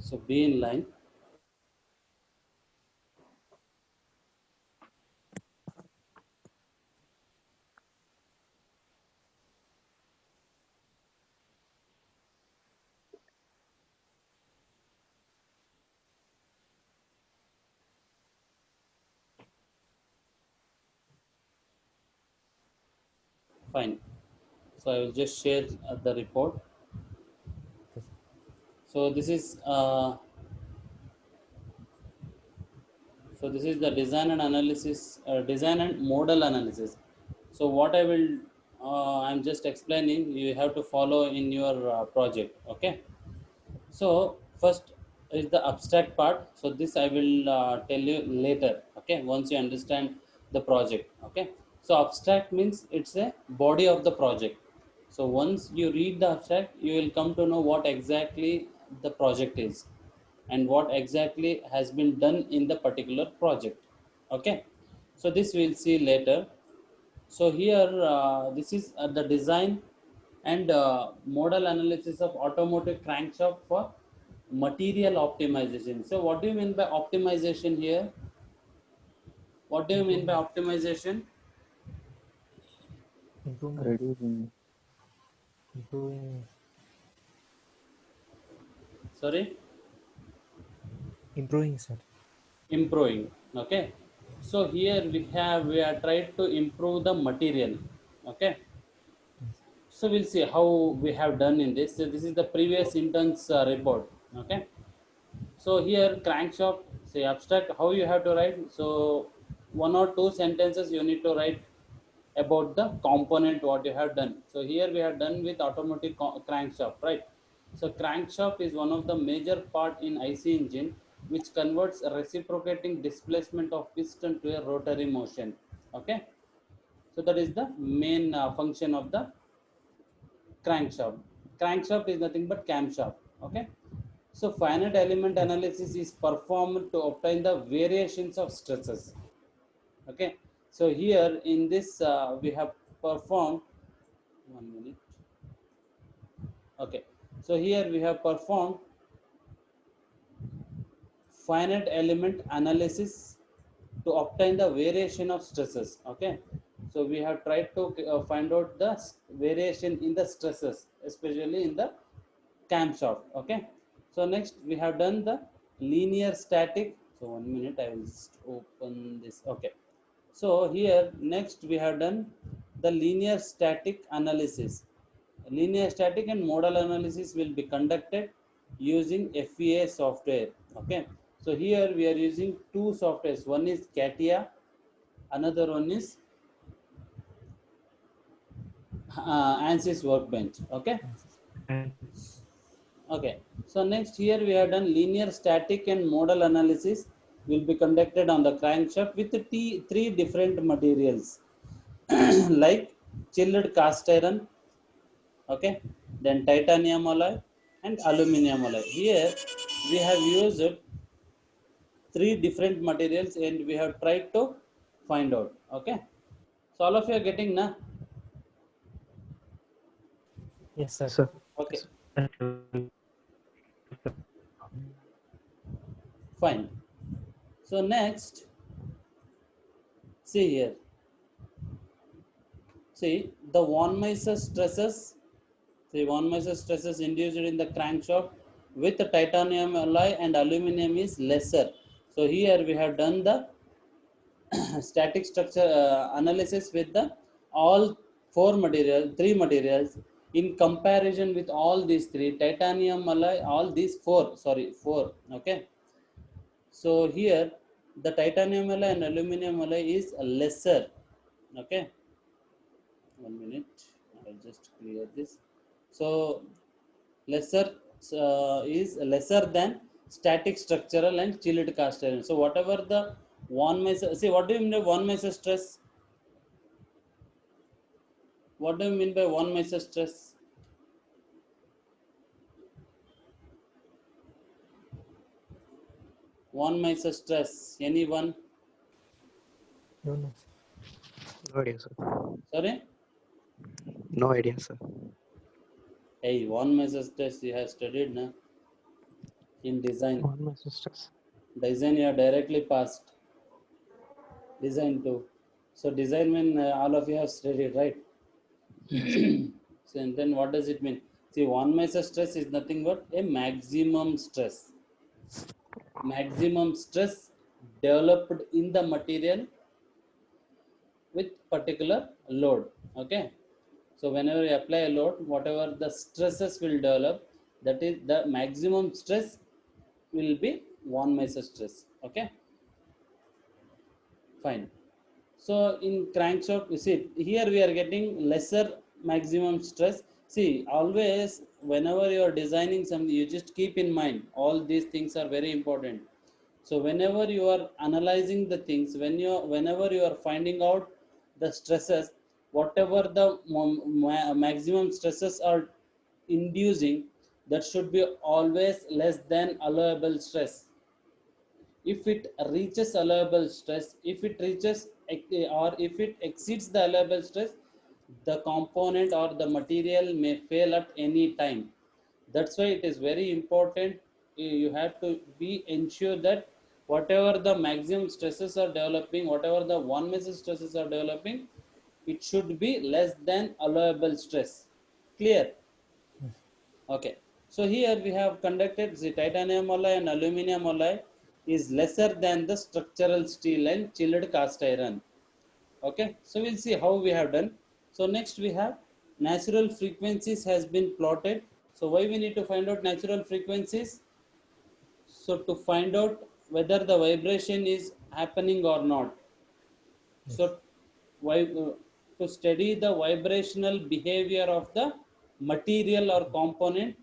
So be in line. Fine. So I will just share the report. Yes. So this is the design and analysis, design and model analysis. So what I will, I'm just explaining. You have to follow in your project. Okay. So first is the abstract part. So this I will tell you later. Okay, once you understand the project. Okay, so abstract means it's a body of the project. So once you read the abstract, you will come to know what exactly the project is and what exactly has been done in the particular project. Okay, so this we'll see later. So here, this is the design and model analysis of automotive crankshaft for material optimization. So what do you mean by optimization here? What do you mean by Improving, optimization? improvement, reducing. improving, Sorry, improving, sir. improving. Okay. So here we are trying to improve the material. Okay. Yes. So we'll see how we have done in this. So this is the previous intern's report. Okay. So here crankshaft, say abstract, how you have to write. So one or two sentences you need to write about the component what you have done. So here we have done with automotive crankshaft, right? So crankshaft is one of the major part in IC engine which converts a reciprocating displacement of piston to a rotary motion. Okay, so that is the main function of the crankshaft. Crankshaft is nothing but camshaft. Okay, so finite element Yes. analysis is performed to obtain the variations of stresses. Okay, so here in this we have performed 1 minute. Okay, so here we have performed finite element analysis to obtain the variation of stresses. Okay, so we have tried to find out the variation in the stresses, especially in the camshaft. Okay, so next we have done the linear static. So 1 minute, I will just open this. Okay, so here next we have done the linear static analysis. Linear static and modal analysis will be conducted using FEA software. Okay, so here we are using two softwares. One is CATIA, another one is ANSYS Workbench. Okay, Yes. okay. So next here we have done linear static and modal analysis will be conducted on the crankshaft with three different materials like chilled cast iron, okay, then titanium alloy and aluminum alloy. Here we have used three different materials and we have tried to find out. Okay, so all of you are getting na. Yes, sir. Yes, sir. Okay, Yes. fine. So next, see here, see the von Mises stresses. See, von Mises stresses induced in the crankshaft with the titanium alloy and aluminum is lesser. So here we have done the static structure analysis with the all three materials in comparison with all these three titanium alloy, all these four. Okay, so here the titanium alloy and aluminum alloy is lesser. Okay, 1 minute, I'll just clear this. So lesser is lesser than static structural and chilled cast iron. So whatever the one Mises, see what do you mean by one Mises stress? What do you mean by one Mises stress? One Mises stress. Anyone? No, no. No idea, sir. Sorry? No idea, sir. Hey, one Mises stress you have studied now. in design. One my sisters. Design you are directly passed. Design 2. So design when all of you have studied, right? Yes. So and then what does it mean? See, one measure stress is nothing but a maximum stress. Maximum stress developed in the material with particular load. Okay. So whenever you apply a load, whatever the stresses will develop, that is the maximum stress will be one measure stress. Okay. Fine. So in crankshaft, you see here we are getting lesser maximum stress. See, always whenever you are designing something, you just keep in mind all these things are very important. So whenever you are analyzing the things, whenever you are finding out the stresses, whatever the maximum stresses are inducing, that should be always less than allowable stress. If it reaches allowable stress, if it reaches or if it exceeds the allowable stress, the component or the material may fail at any time. That's why it is very important. You have to be ensure that whatever the maximum stresses are developing, whatever the one measure stresses are developing, it should be less than allowable stress. Clear? Yes. Okay. So here we have conducted the titanium alloy and aluminum alloy is lesser than the structural steel and chilled cast iron. Okay. So we'll see how we have done. So next we have natural frequencies has been plotted. So why we need to find out natural frequencies? So to find out whether the vibration is happening or not. Yes. So why to study the vibrational behavior of the material or component,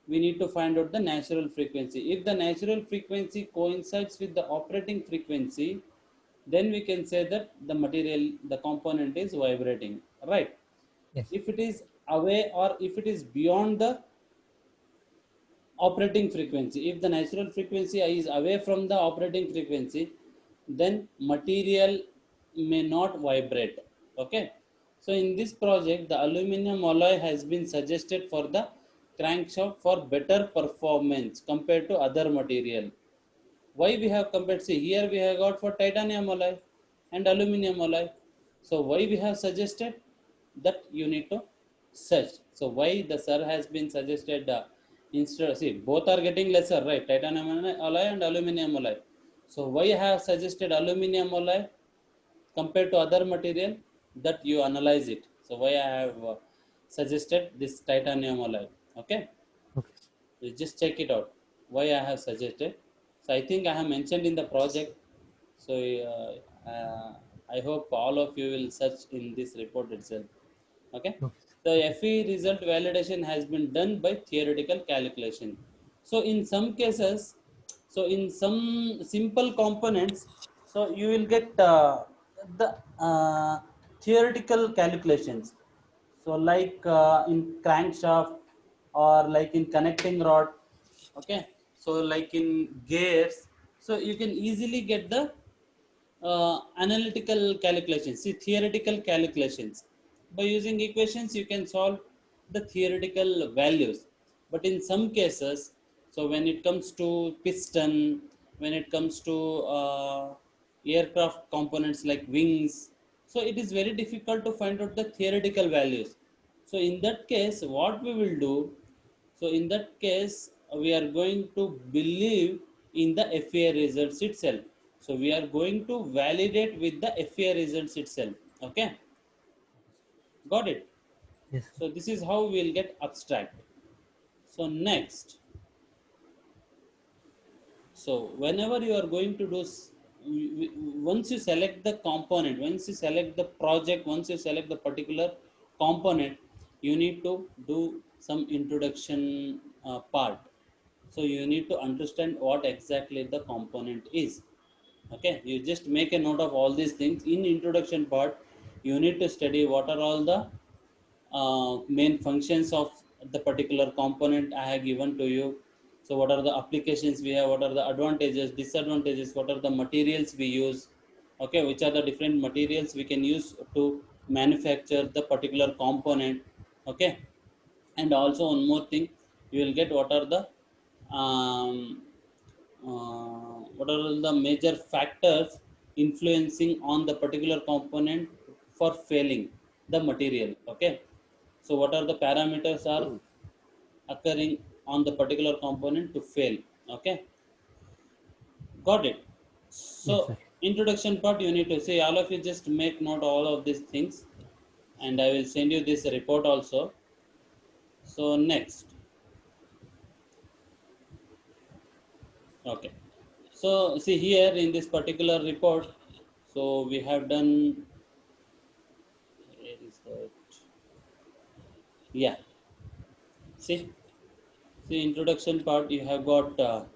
we need to find out the natural frequency. If the natural frequency coincides with the operating frequency, then we can say that the material, the component is vibrating, right? Yes. If it is away or if it is beyond the operating frequency, if the natural frequency is away from the operating frequency, then material may not vibrate. Okay. So in this project, the aluminum alloy has been suggested for the crankshaft for better performance compared to other material. Why we have compared? See, here we have got for titanium alloy and aluminum alloy. So why we have suggested that you need to search. So why the sir has been suggested instead? See, both are getting lesser, right? Titanium alloy and aluminum alloy. So why I have suggested aluminum alloy compared to other material, that you analyze it. So why I have suggested this titanium alloy. Okay. Okay. You just check it out. Why I have suggested. So I think I have mentioned in the project. So I hope all of you will search in this report itself. Okay. Okay. The FE result validation has been done by theoretical calculation. So in some cases, so in some simple components, so you will get the theoretical calculations. So like in crankshaft or like in connecting rod. Okay. So like in gears, so you can easily get the analytical calculations, see theoretical calculations. By using equations, you can solve the theoretical values. But in some cases, so when it comes to piston, when it comes to aircraft components like wings, so it is very difficult to find out the theoretical values. So in that case, what we will do, so in that case, we are going to believe in the FA results itself. So we are going to validate with the FA results itself. Okay, got it. Yes. So this is how we will get abstract. So next, so whenever you are going to do, once you select the component, once you select the project, once you select the particular component, you need to do some introduction part. So you need to understand what exactly the component is. Okay, you just make a note of all these things. In introduction part, you need to study what are all the main functions of the particular component I have given to you. So what are the applications we have, what are the advantages, disadvantages, what are the materials we use, okay, which are the different materials we can use to manufacture the particular component. Okay. And also one more thing, you will get what are the um, what are all the major factors influencing on the particular component for failing the material. Okay, so what are the parameters are occurring on the particular component to fail. Okay, got it. Yes, So sir. introduction part, you need to say, all of you just make note all of these things, and I will send you this report also. So next, okay, so see here in this particular report, so we have done, where is that? Yeah, see, see introduction part, you have got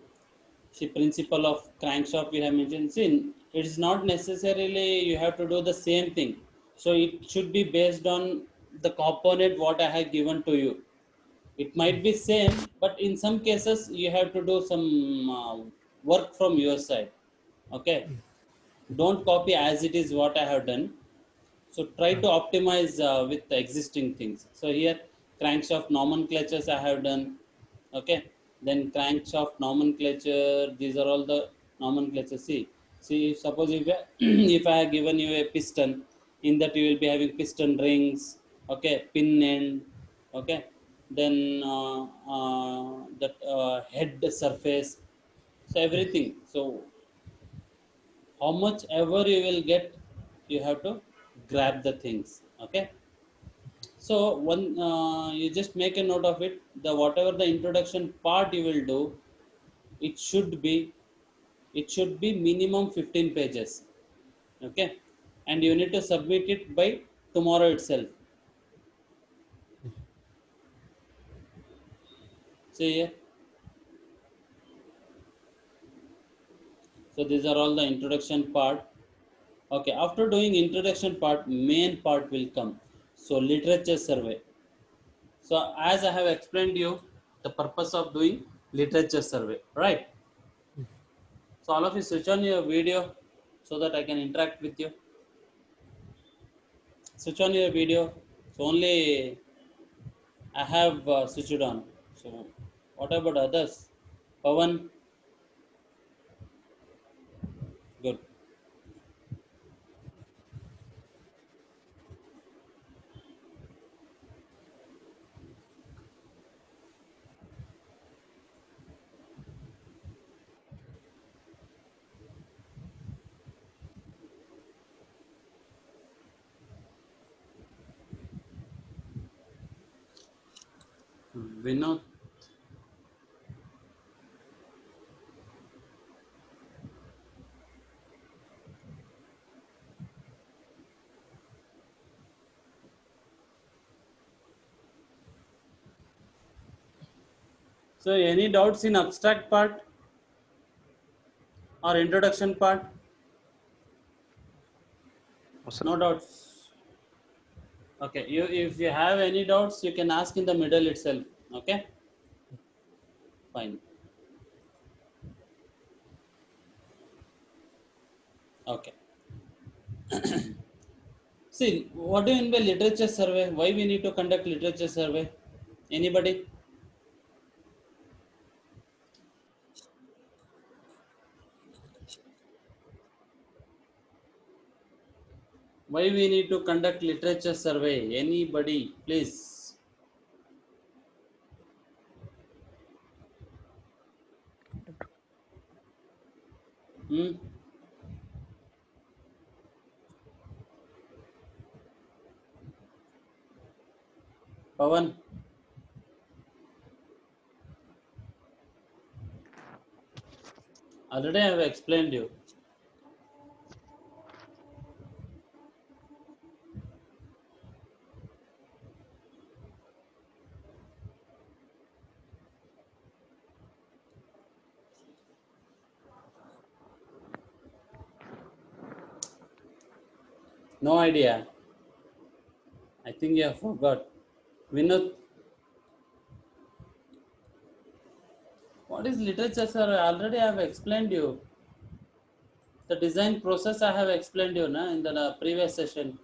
see principle of crankshaft we have mentioned. See, it is not necessarily you have to do the same thing, so it should be based on the component what I have given to you. It might be same, but in some cases you have to do some work from your side. Okay, don't copy as it is what I have done. So try to optimize with the existing things. So here crankshaft nomenclatures I have done. Okay. Then crankshaft nomenclature. These are all the nomenclature. See. Suppose if if I have given you a piston, in that you will be having piston rings. Okay. Pin end. Okay. Then that head surface. So everything. So how much ever you will get, you have to grab the things. Okay, so one you just make a note of it, the whatever the introduction part you will do, it should be it should be minimum 15 pages. Okay, and you need to submit it by tomorrow itself. See here, so these are all the introduction part. Okay, after doing introduction part, main part will come. So literature survey. So as I have explained you, the purpose of doing literature survey, right? So all of you switch on your video so that I can interact with you. Switch on your video. So only I have switched it on. So what about others? Pavan, good. Vinod. So any doubts in abstract part or introduction part? No, sir. No doubts. Okay. You if you have any doubts, you can ask in the middle itself. Okay. Fine. Okay. See, what do you mean by literature survey? Why we need to conduct literature survey? Anybody? Why we need to conduct literature survey? Anybody, please. Hmm? Pavan, already I have explained you. No idea. I think you have forgot. Vinod, what is literature survey? Already I have explained you. The design process I have explained you na, in the previous session.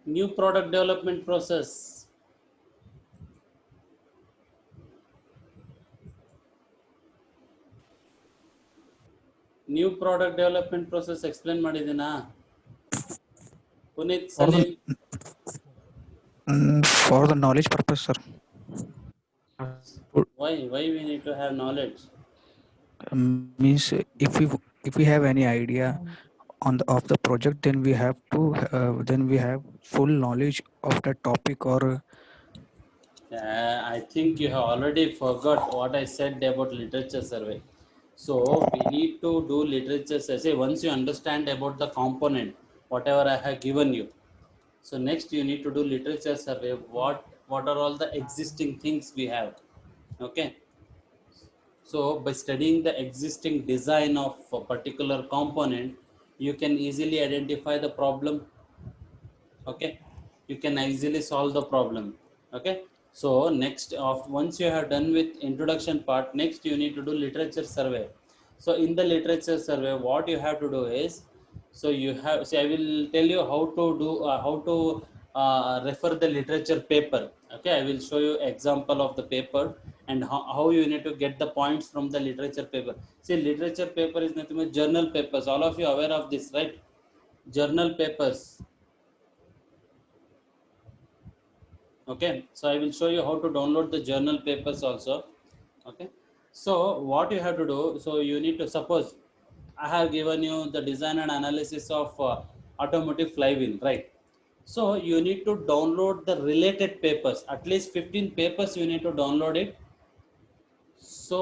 New product development process. New product development process explain ಮಾಡಿದ್ದೀನಾ Puneeth For the Salim? for the knowledge purpose, sir. Why we need to have knowledge? Means if we have any idea on the of the project, then we have to then we have full knowledge of the topic or I think you have already forgot what I said about literature survey. So we need to do literature survey once you understand about the component, whatever I have given you. So next you need to do literature survey. What are all the existing things we have? Okay. So by studying the existing design of a particular component, you can easily identify the problem. Okay, you can easily solve the problem. Okay, so next of once you have done with introduction part, next you need to do literature survey. So in the literature survey, what you have to do is, so you have, see, I will tell you how to do how to refer the literature paper. Okay, I will show you example of the paper and how you need to get the points from the literature paper. See, literature paper is nothing but journal papers. All of you aware of this, right? Journal papers. Okay, so I will show you how to download the journal papers also. Okay, so what you have to do, so you need to, suppose I have given you the design and analysis of automotive flywheel, right? So you need to download the related papers, at least 15 papers you need to download it. So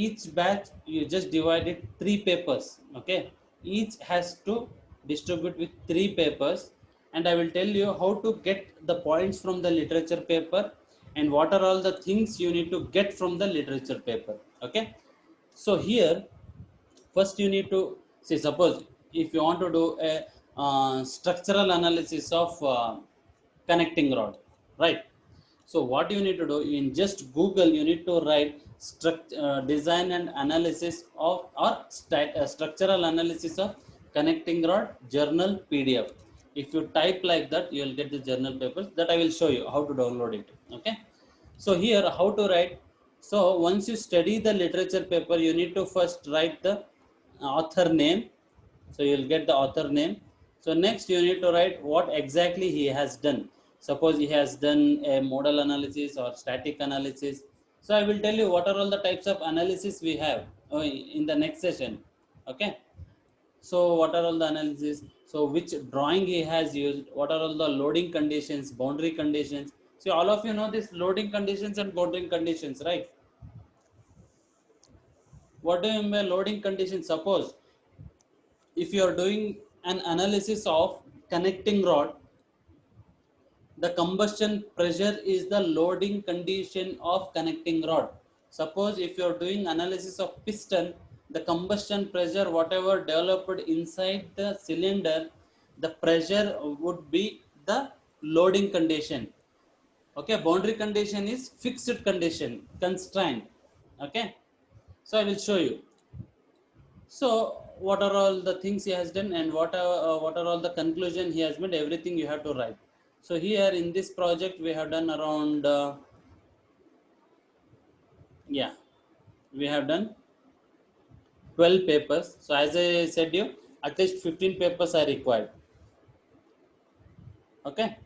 each batch you just divide it 3 papers. Okay, each has to distribute with 3 papers, and I will tell you how to get the points from the literature paper and what are all the things you need to get from the literature paper. Okay, so here first you need to see, suppose if you want to do a structural analysis of connecting rod, right? So what you need to do, in just Google you need to write design and analysis of or structural analysis of connecting rod journal PDF. If you type like that, you will get the journal papers that I will show you how to download it. Okay, so here how to write. So once you study the literature paper, you need to first write the author name. So you'll get the author name. So next you need to write what exactly he has done. Suppose he has done a modal analysis or static analysis. So I will tell you what are all the types of analysis we have in the next session. Okay, so what are all the analysis, so which drawing he has used, what are all the loading conditions, boundary conditions. See, all of you know this loading conditions and boundary conditions, right? What do you mean by loading conditions? Suppose if you are doing an analysis of connecting rod, the combustion pressure is the loading condition of connecting rod. Suppose if you are doing analysis of piston, the combustion pressure whatever developed inside the cylinder, the pressure would be the loading condition. Okay, boundary condition is fixed condition, constraint. Okay, so I will show you. So what are all the things he has done and what are all the conclusion he has made, everything you have to write. So here in this project we have done around yeah, we have done 12 papers. So as I said you, at least 15 papers are required. Okay,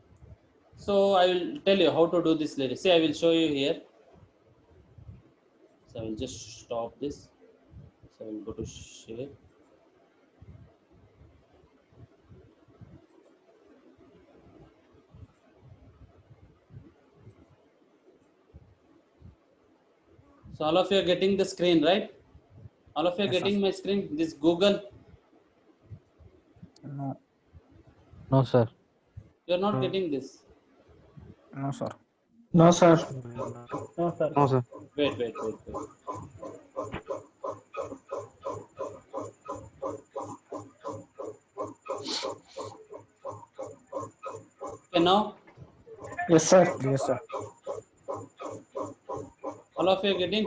so I will tell you how to do this later. See, I will show you here. So I will just stop this. So I will go to share. So all of you are getting the screen, right? All of you are Yes, sir. getting my screen, this Google. No, No, sir. You are not getting this. no, sir. No, sir. No, sir. No, sir. Wait. Okay, now Yes, sir. Yes, sir. all of you are getting.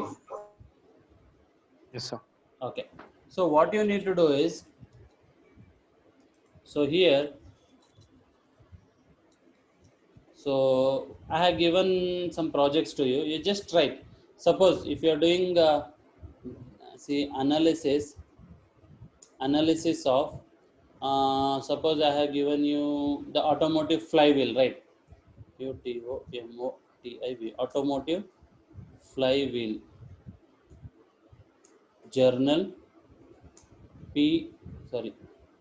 Yes, sir. Okay, so what you need to do is, so here, so I have given some projects to you. You just write. Suppose if you are doing see analysis analysis of, suppose I have given you the automotive flywheel, right? UTOMOTIV, automotive flywheel journal P, sorry,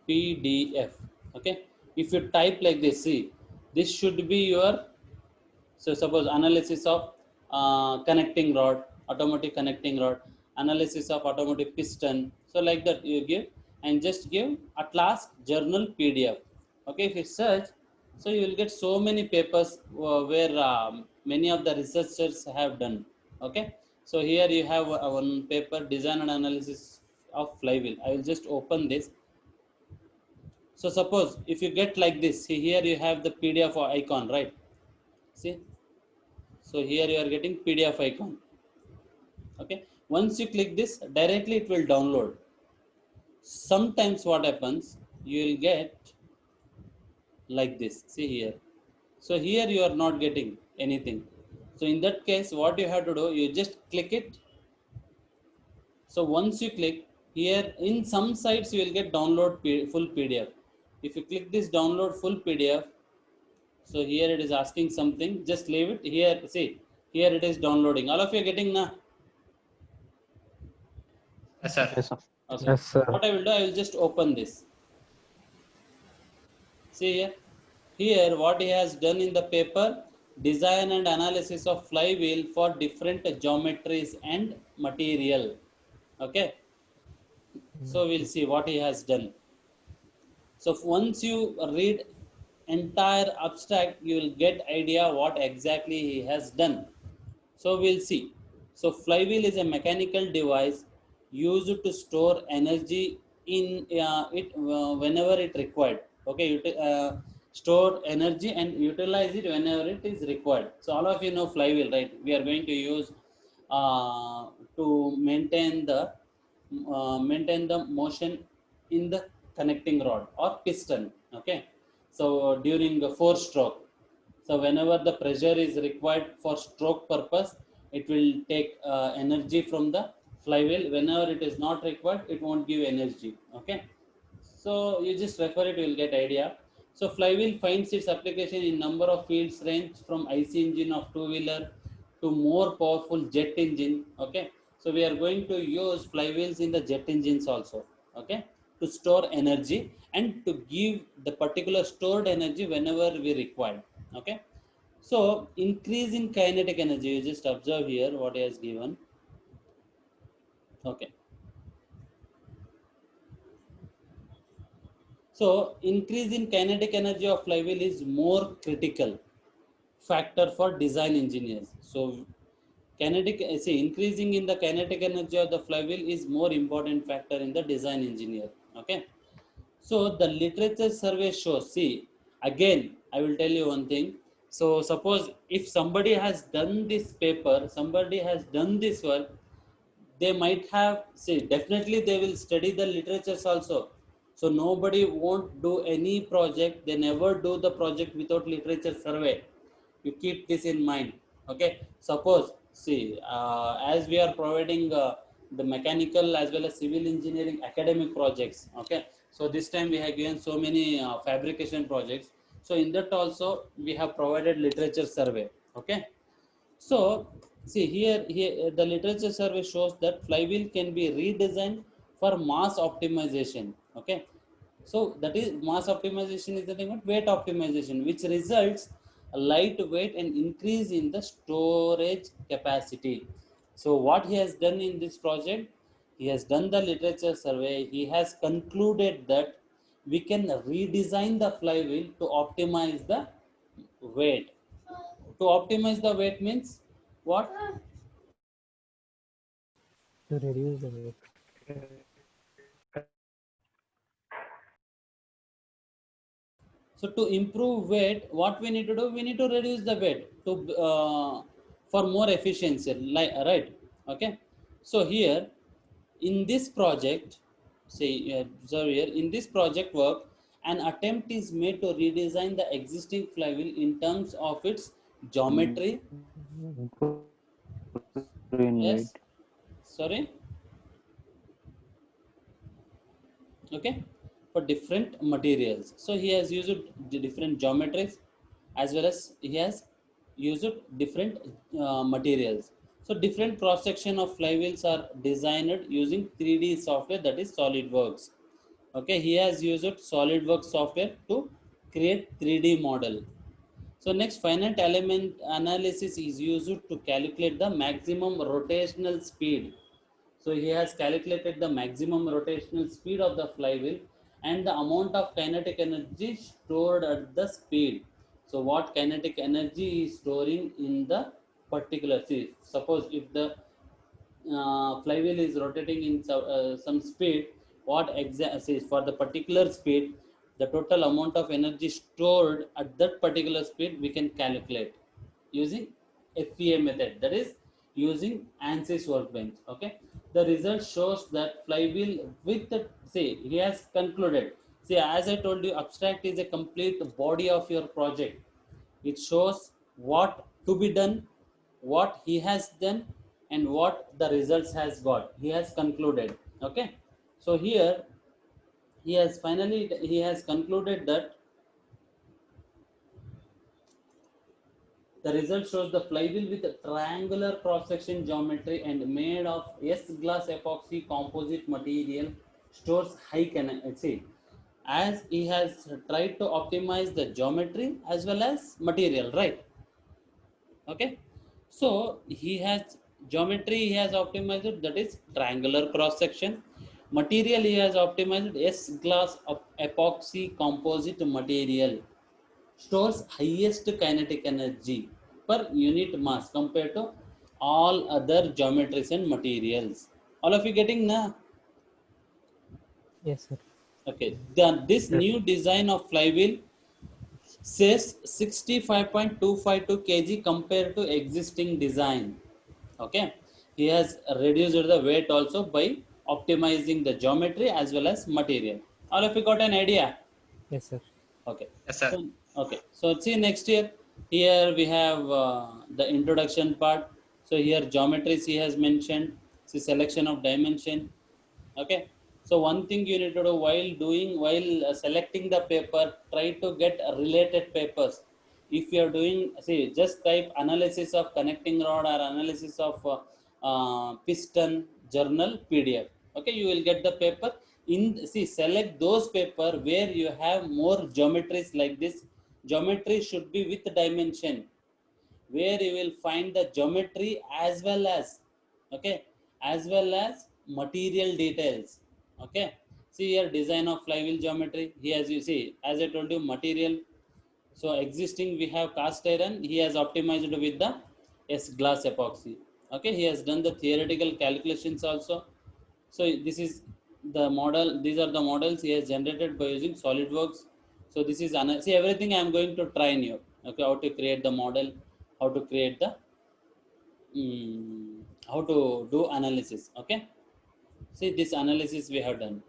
PDF. Okay, if you type like this, see, this should be your, so suppose analysis of connecting rod, automotive connecting rod, analysis of automotive piston. So like that you give, and just give at last journal PDF. Okay, if you search, so you will get so many papers where many of the researchers have done. Okay, so here you have one paper, design and analysis of flywheel. I will just open this. So suppose if you get like this, see here you have the PDF icon, right? See, so here you are getting PDF icon. Okay, once you click this, directly it will download. Sometimes what happens, you will get like this. See here. So here you are not getting anything. So in that case, what you have to do, you just click it. So once you click here, in some sites you will get download full PDF. If you click this download full PDF, so here it is asking something. Just leave it here. See here it is downloading. All of you are getting now. Yes, sir. Yes, sir. Okay. Yes, sir. What I will do, I will just open this. See here. Here, what he has done in the paper, design and analysis of flywheel for different geometries and material. Okay. So we'll see what he has done. So once you read entire abstract, you will get idea what exactly he has done. So we'll see. So flywheel is a mechanical device used to store energy in it whenever it required. Okay, store energy and utilize it whenever it is required. So all of you know flywheel, right? We are going to use to maintain the motion in the connecting rod or piston. Okay, so during the 4-stroke, so whenever the pressure is required for stroke purpose, it will take energy from the flywheel. Whenever it is not required, it won't give energy. Okay, so you just refer it, you will get idea. So flywheel finds its application in number of fields, range from IC engine of two-wheeler to more powerful jet engine. Okay, so we are going to use flywheels in the jet engines also. Okay, to store energy and to give the particular stored energy whenever we require. Okay, so increase in kinetic energy, you just observe here what he has given. Okay, so increase in kinetic energy of flywheel is more critical factor for design engineers. So kinetic, see, increasing in the kinetic energy of the flywheel is more important factor in the design engineer. Okay, so the literature survey shows, see, again, I will tell you one thing. So suppose if somebody has done this paper, somebody has done this work, they might have, see, definitely they will study the literatures also. So nobody won't do any project, they never do the project without literature survey. You keep this in mind. Okay, suppose, see, as we are providing the mechanical as well as civil engineering academic projects. Okay, so this time we have given so many fabrication projects. So in that also we have provided literature survey. Okay, so see here the literature survey shows that flywheel can be redesigned for mass optimization. Okay, so that is mass optimization is the thing of weight optimization, which results a lightweight and increase in the storage capacity. So what he has done in this project, he has done the literature survey. He has concluded that we can redesign the flywheel to optimize the weight. To optimize the weight means what? To reduce the weight. So to improve weight, what we need to do? We need to reduce the weight to for more efficiency, like, right? Okay. So here in this project, say, observe here, in this project work, an attempt is made to redesign the existing flywheel in terms of its geometry. Improve in weight. Yes. Sorry. okay, for different materials. So he has used the different geometries as well as he has used different materials. So different cross section of flywheels are designed using 3D software, that is SolidWorks. Okay, he has used SolidWorks software to create 3D model. So next, finite element analysis is used to calculate the maximum rotational speed. So he has calculated the maximum rotational speed of the flywheel and the amount of kinetic energy stored at the speed. So what kinetic energy is storing in the particular, see, suppose if the flywheel is rotating in some speed, what exactly for the particular speed, the total amount of energy stored at that particular speed we can calculate using FEA method, that is using ANSYS workbench. Okay, the result shows that flywheel with the, see, he has concluded, see, as I told you, abstract is a complete body of your project. It shows what to be done, what he has done, and what the results has got, he has concluded. Okay, so here he has concluded that the result shows the flywheel with a triangular cross-section geometry and made of S-glass epoxy composite material stores high kinetic. As he has tried to optimize the geometry as well as material, right? Okay, so he has geometry, he has optimized, that is triangular cross section. Material, he has optimized S glass epoxy composite material stores highest kinetic energy per unit mass compared to all other geometries and materials. All of you getting na? Yes, sir. Okay, then this Yes. new design of flywheel says 65.252 kg compared to existing design. Okay, he has reduced the weight also by optimizing the geometry as well as material. All of you got an idea? Yes, sir. Okay, Yes, sir. so okay, so see next year, here we have the introduction part. So here geometries he has mentioned, see selection of dimension. Okay, so one thing you need to do while doing, while selecting the paper, try to get related papers. If you are doing, see, just type analysis of connecting rod or analysis of piston journal PDF. Okay, you will get the paper. In, see, select those paper where you have more geometries like this. Geometry should be with dimension, where you will find the geometry as well as, okay, as well as material details. Okay, see here design of flywheel geometry, he has, you see, as I told you, material. So existing we have cast iron, he has optimized with the S glass epoxy. Okay, he has done the theoretical calculations also. So this is the model, these are the models he has generated by using SolidWorks. So this is see, everything I am going to train you. Okay, how to create the model, how to create the how to do analysis. Okay, see this analysis we have done.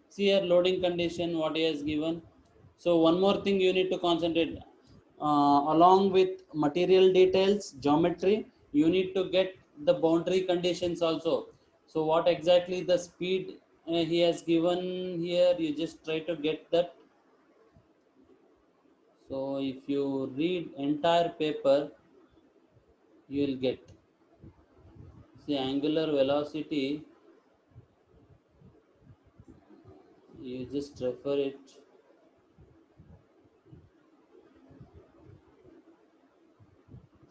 See here loading condition what he has given. So one more thing you need to concentrate, along with material details, geometry, you need to get the boundary conditions also. So what exactly the speed he has given here, you just try to get that. So if you read entire paper, you will get, see, angular velocity, you just refer it.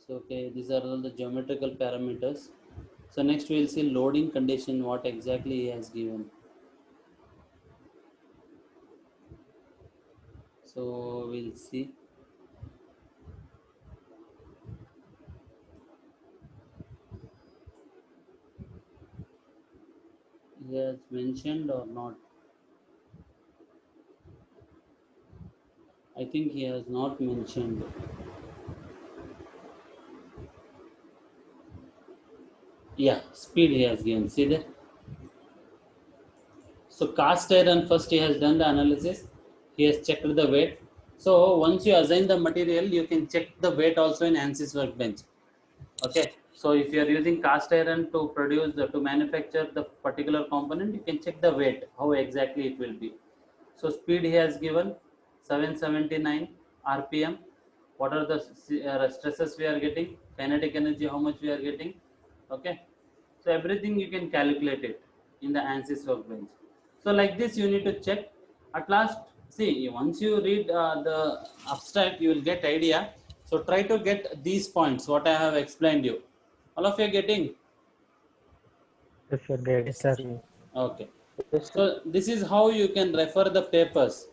So okay, these are all the geometrical parameters. So next we will see loading condition, what exactly he has given. So we'll see. He has mentioned or not? I think he has not mentioned. Yeah, speed he has given. See there. So cast iron, first he has done the analysis. He has checked the weight. So once you assign the material, you can check the weight also in ANSYS workbench. Okay. So if you are using cast iron to produce to manufacture the particular component, you can check the weight, how exactly it will be. So speed he has given 779 rpm. What are the stresses we are getting, kinetic energy how much we are getting. Okay, so everything you can calculate it in the ANSYS workbench. So like this you need to check. At last, see, once you read the abstract, you will get idea. So try to get these points what I have explained you. All of you are getting? Yes, sir. Great. Yes, sir. Okay. So this is how you can refer the papers.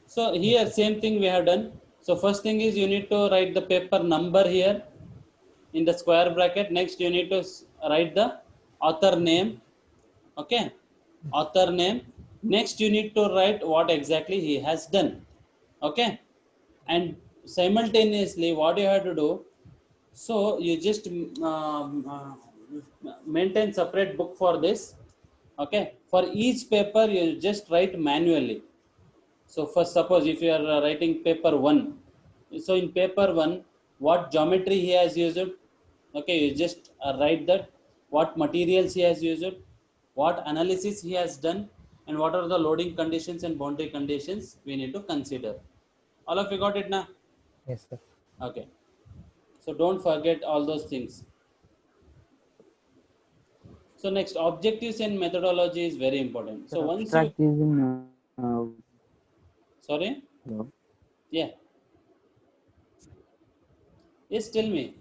So here same thing we have done. So first thing is you need to write the paper number here in the square bracket. Next you need to write the author name. Okay, author name. Next you need to write what exactly he has done. Okay, and simultaneously what you have to do, so you just maintain separate book for this. Okay, for each paper you just write manually. So first, suppose if you are writing paper 1, so in paper 1 what geometry he has used, okay, you just write that, what materials he has used, what analysis he has done, and what are the loading conditions and boundary conditions we need to consider. All of you got it now? Yes, sir. Okay, so don't forget all those things. So next, objectives and methodology is very important. So once you, Abstract is in sorry, hello. yeah, yes, tell me.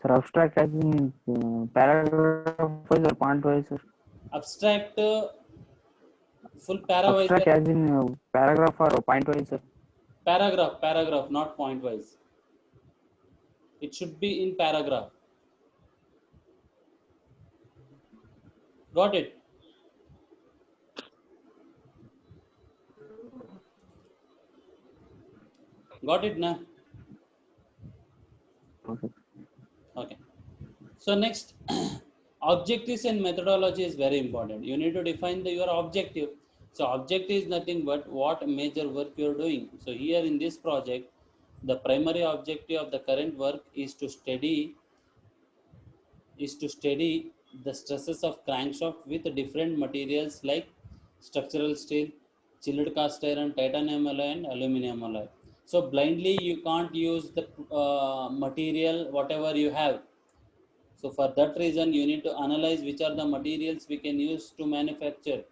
Sir, abstract as in paragraph wise or point wise, sir? Abstract full para wise, Abstract as in paragraph or point wise, sir? paragraph, not point wise. It should be in paragraph. Got it? Got it now? Okay. Okay. So next, objectives and methodology is very important. You need to define your objective. So objective is nothing but what major work you are doing. So here in this project, the primary objective of the current work is to study the stresses of crankshaft with different materials like structural steel, chilled cast iron, titanium alloy, and aluminum alloy. So blindly you can't use the material whatever you have. So for that reason you need to analyze which are the materials we can use to manufacture.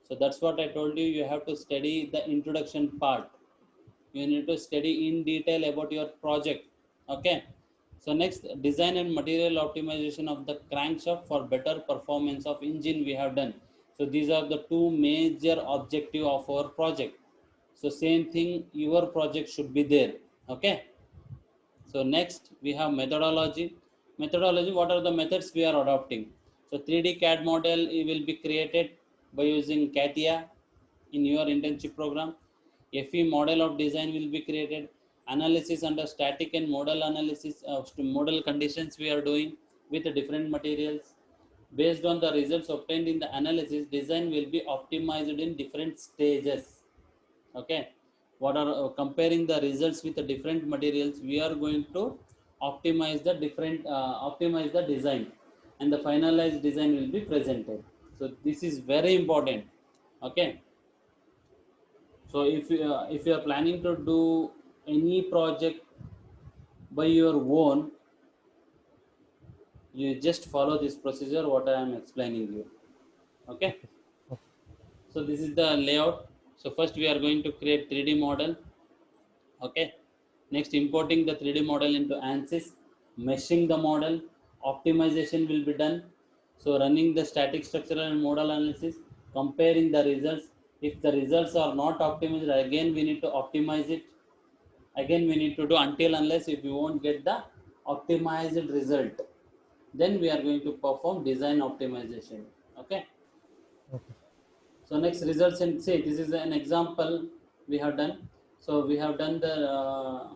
So that's what I told you. You have to study the introduction part. You need to study in detail about your project. Okay. So next, design and material optimization of the crankshaft for better performance of engine we have done. So these are the two major objective of our project. So same thing, your project should be there. Okay. So next we have methodology. Methodology, what are the methods we are adopting? So 3D CAD model will be created by using CATIA in your internship program. FE model of design will be created. Analysis under static and model analysis of model conditions we are doing with the different materials. Based on the results obtained in the analysis, design will be optimized in different stages. Okay, what are comparing the results with the different materials, we are going to optimize the different optimize the design, and the finalized design will be presented. So this is very important. Okay, so if you are planning to do any project by your own, you just follow this procedure what I am explaining you. Okay, so this is the layout. So first we are going to create 3D model. Okay, next importing the 3D model into ANSYS, meshing the model, optimization will be done. So running the static structural and model analysis, comparing the results. If the results are not optimized, again we need to optimize it. Again we need to do until unless if you won't get the optimized result, then we are going to perform design optimization. Okay. Okay. So next, results, and say this is an example we have done. So we have done the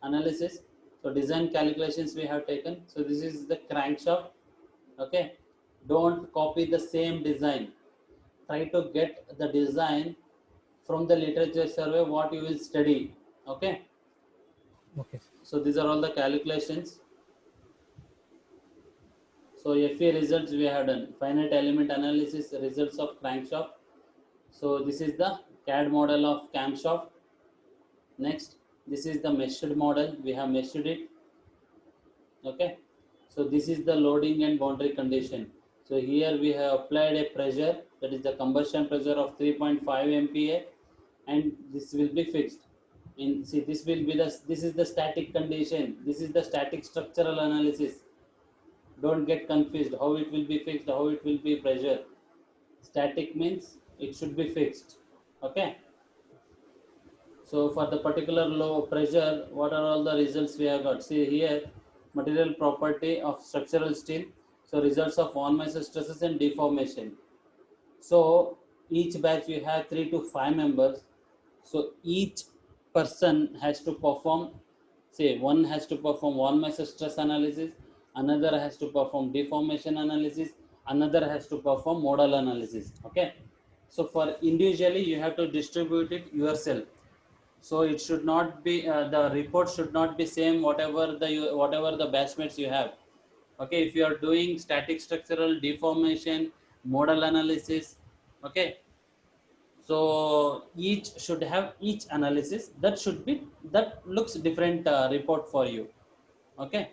analysis. So design calculations we have taken. So this is the crankshaft. Okay, don't copy the same design. Try to get the design from the literature survey what you will study. Okay, Okay, sir. So these are all the calculations. So FE results we have done. Finite element analysis results of crankshaft. So this is the CAD model of camshaft. Next, this is the meshed model. We have meshed it. Okay. So this is the loading and boundary condition. So here we have applied a pressure, that is the combustion pressure of 3.5 MPa, and this will be fixed. In see, this is the static condition. This is the static structural analysis. Don't get confused. How it will be fixed? How it will be pressure? Static means it should be fixed. Okay. So for the particular low pressure, what are all the results we have got? See here, material property of structural steel. So results of von Mises stresses and deformation. So each batch you have 3 to 5 members. So each person has to perform, say one has to perform von Mises stress analysis, another has to perform deformation analysis, another has to perform modal analysis. Okay. So for individually you have to distribute it yourself. So it should not be the report should not be same whatever the batchmates you have. Okay, if you are doing static structural deformation model analysis, okay, so each should have each analysis that looks different report for you. Okay,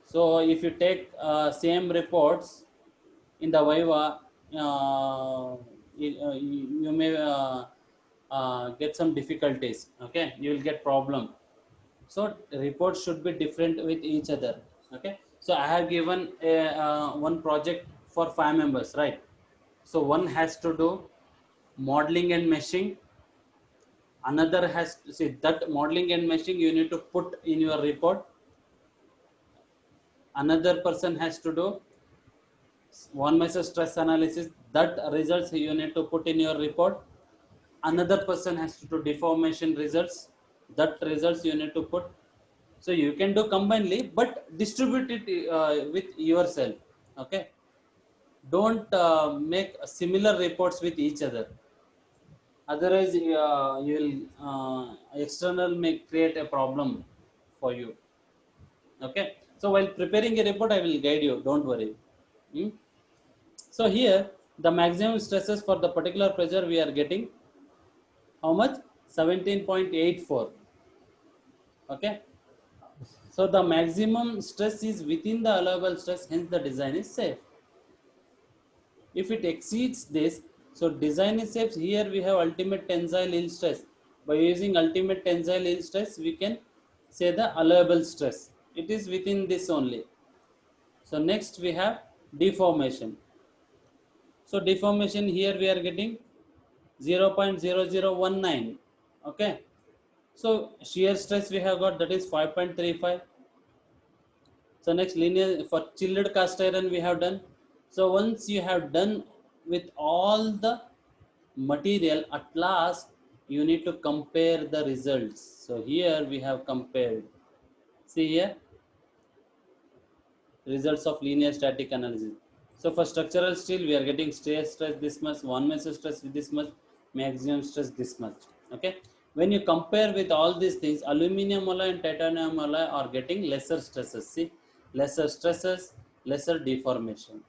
so if you take same reports in the Viva, you may get some difficulties. Okay, you will get problem. So reports should be different with each other. Okay, so I have given one project for 5 members, right? So one has to do modeling and meshing, another has to see that modeling and meshing you need to put in your report, another person has to do one measure stress analysis, that results you need to put in your report, another person has to do deformation results, that results you need to put. So you can do combinedly, but distribute it with yourself. Okay, don't make similar reports with each other, otherwise you will external may create a problem for you. Okay, so while preparing a report I will guide you, don't worry. Hmm? So here the maximum stresses for the particular pressure we are getting how much? 17.84. Okay, so the maximum stress is within the allowable stress, hence the design is safe. If it exceeds this, so design is safe. Here we have ultimate tensile yield stress. By using ultimate tensile yield stress, we can say the allowable stress. It is within this only. So next we have deformation. So deformation here we are getting 0.0019. Okay. So shear stress we have got, that is 5.35. So next linear for chilled cast iron we have done. So once you have done with all the material, at last you need to compare the results. So here we have compared. See here, results of linear static analysis. So for structural steel, we are getting shear stress this much, one measure stress this much, maximum stress this much. Okay. When you compare with all these things, aluminum alloy and titanium alloy are getting lesser stresses. See, lesser stresses, lesser deformation.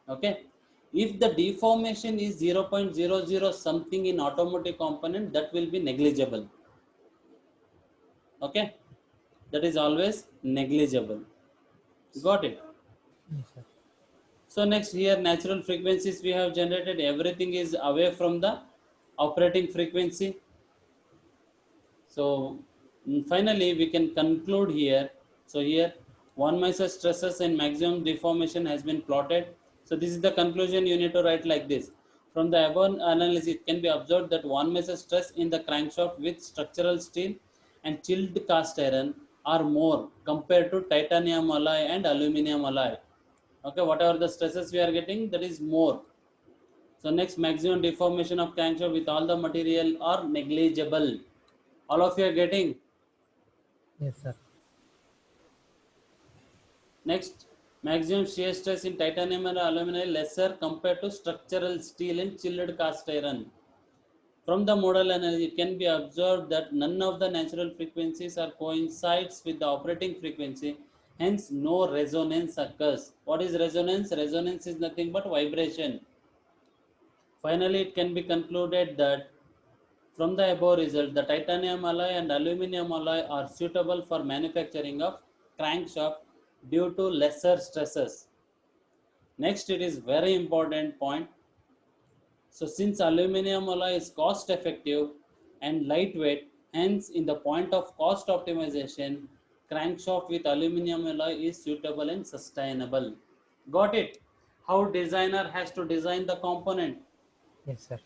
Okay. If the deformation is 0.00 something in automotive component, that will be negligible. Okay. That is always negligible. Got it? Yes, sir. So next here natural frequencies we have generated, everything is away from the operating frequency. So finally we can conclude here. So here one measure stresses and maximum deformation has been plotted. So this is the conclusion you need to write like this. From the above analysis it can be observed that one measure stress in the crankshaft with structural steel and chilled cast iron are more compared to titanium alloy and aluminum alloy. Okay, whatever the stresses we are getting, that is more. So next, maximum deformation of crankshaft with all the material are negligible. All of you are getting. Yes, sir. Next, maximum shear stress in titanium and aluminum lesser compared to structural steel and chilled cast iron. From the modal analysis, it can be observed that none of the natural frequencies are coincides with the operating frequency. Hence, no resonance occurs. What is resonance? Resonance is nothing but vibration. Finally, it can be concluded that from the above result, the titanium alloy and aluminum alloy are suitable for manufacturing of crankshaft due to lesser stresses. Next, it is very important point. So since aluminum alloy is cost effective and lightweight, hence in the point of cost optimization, crankshaft with aluminum alloy is suitable and sustainable. Got it? How designer has to design the component. Yes, sir.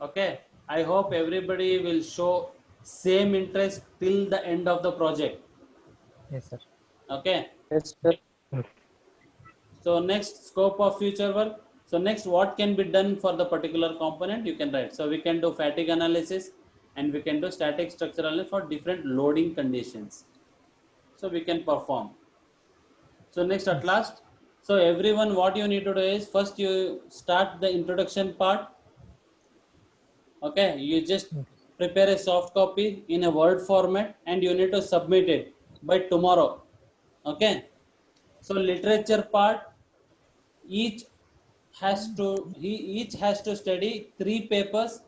Okay. I hope everybody will show same interest till the end of the project. Yes, sir. Okay. Yes, sir. So next, scope of future work. So next, what can be done for the particular component, you can write. So we can do fatigue analysis and we can do static structural analysis for different loading conditions. So we can perform. So next, at last, so everyone, what you need to do is first you start the introduction part. Okay, you just prepare a soft copy in a Word format and you need to submit it by tomorrow. Okay. So literature part, each has to study 3 papers.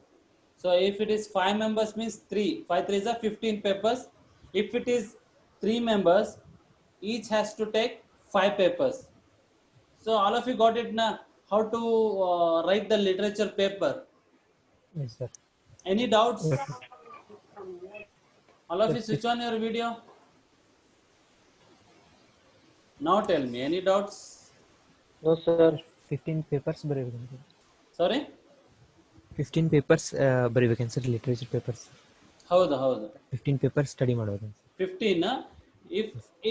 So if it is 5 members means 3 5 3 is 15 papers. If it is 3 members, each has to take 5 papers. So all of you got it now, how to write the literature paper. Yes, sir. Any doubts? Yes, All of you switch on your video. Now tell me, any doubts? No, sir. 15 papers ಬರೀಬೇಕು. Sorry? 15 papers ಬರೀಬೇಕೇನು sir literature papers? ಹೌದು 15 papers study ಮಾಡೋದು. 15.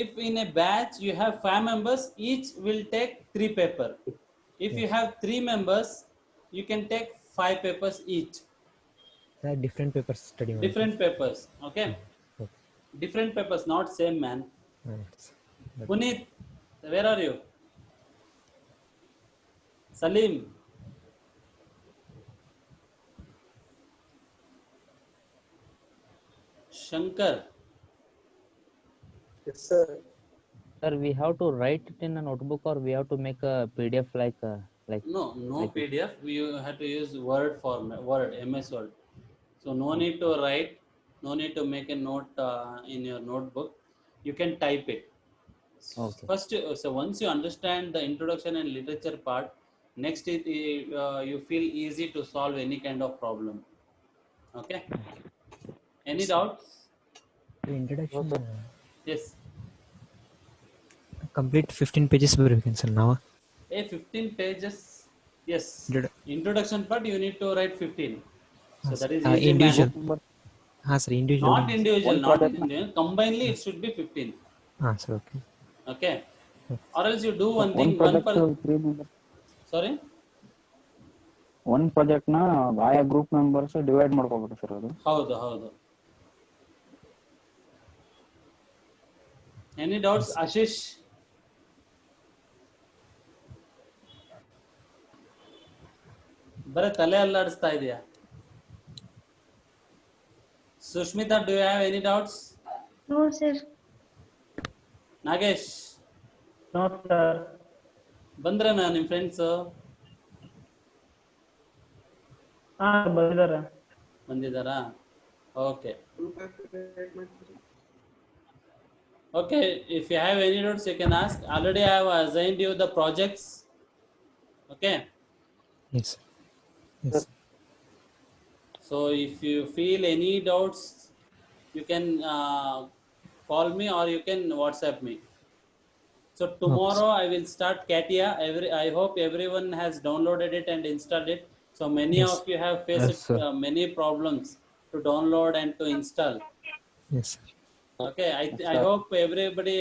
If in a batch you have 5 members, each will take 3 paper. If you have 3 members, you can take 5 papers each. Different papers study ಮಾಡೋದು. Different papers. Okay. Different papers, not same man. Puneet, where are you? Salim. Shankar. Yes, sir. Sir, we have to write it in a notebook or we have to make a PDF like No like PDF. You have to use Word format, Word, MS Word. So no need to write, no need to make a note in your notebook. You can type it. Okay. First, so once you understand the introduction and literature part, next you feel easy to solve any kind of problem. Okay. Any doubts? Introduction Yes. Complete 15 pages ಬರೀಬೇಕೇನು sir ನಾವು? 15 pages. Yes. Introduction part you need to write 15. So that is easy. Individual. Man. ಹಾಂ sir individual. Not individual, not individual. Combinedly it should be 15. ಹಾಂ sir okay. Okay. Or else you do one thing. Sorry. one project na ಆಯಾ group members divide ಮಾಡ್ಕೋಬೇಕು sir ಅದು. ಹೌದು. Any doubts, Ashish? ಬರೀ ತಲೆ ಅಲ್ಲಾಡಿಸ್ತಾ ಇದೆಯಾ? Sushmita, do you have any doubts? No, sir. Nagesh, No, sir. ಬಂದ್ರನಾ ನಿಮ್ಮ friends? ಬಂದಿದ್ದಾರಾ? Okay. Okay, if you have any doubts, you can ask. Already I have assigned you the projects. Okay. Yes. Yes. So if you feel any doubts, you can call me or you can WhatsApp me. So tomorrow I will start Katia. I hope everyone has downloaded it and installed it. So many Yes. of you have faced many problems to download and to install. Yes, sir. Okay, I hope everybody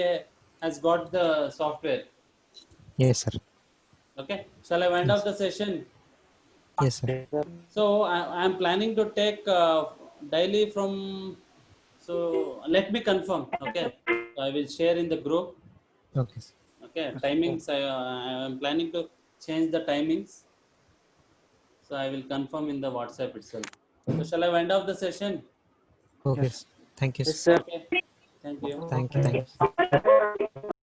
has got the software. Yes, sir. Okay, shall I wind up the session? Yes, sir. So I am planning to take daily from. So let me confirm. Okay, so I will share in the group. Okay, sir. Okay, timings. I am planning to change the timings. So I will confirm in the WhatsApp itself. So shall I wind up the session? Okay. Yes. Thank you. Yes, sir. Okay. Thank you. Thank you.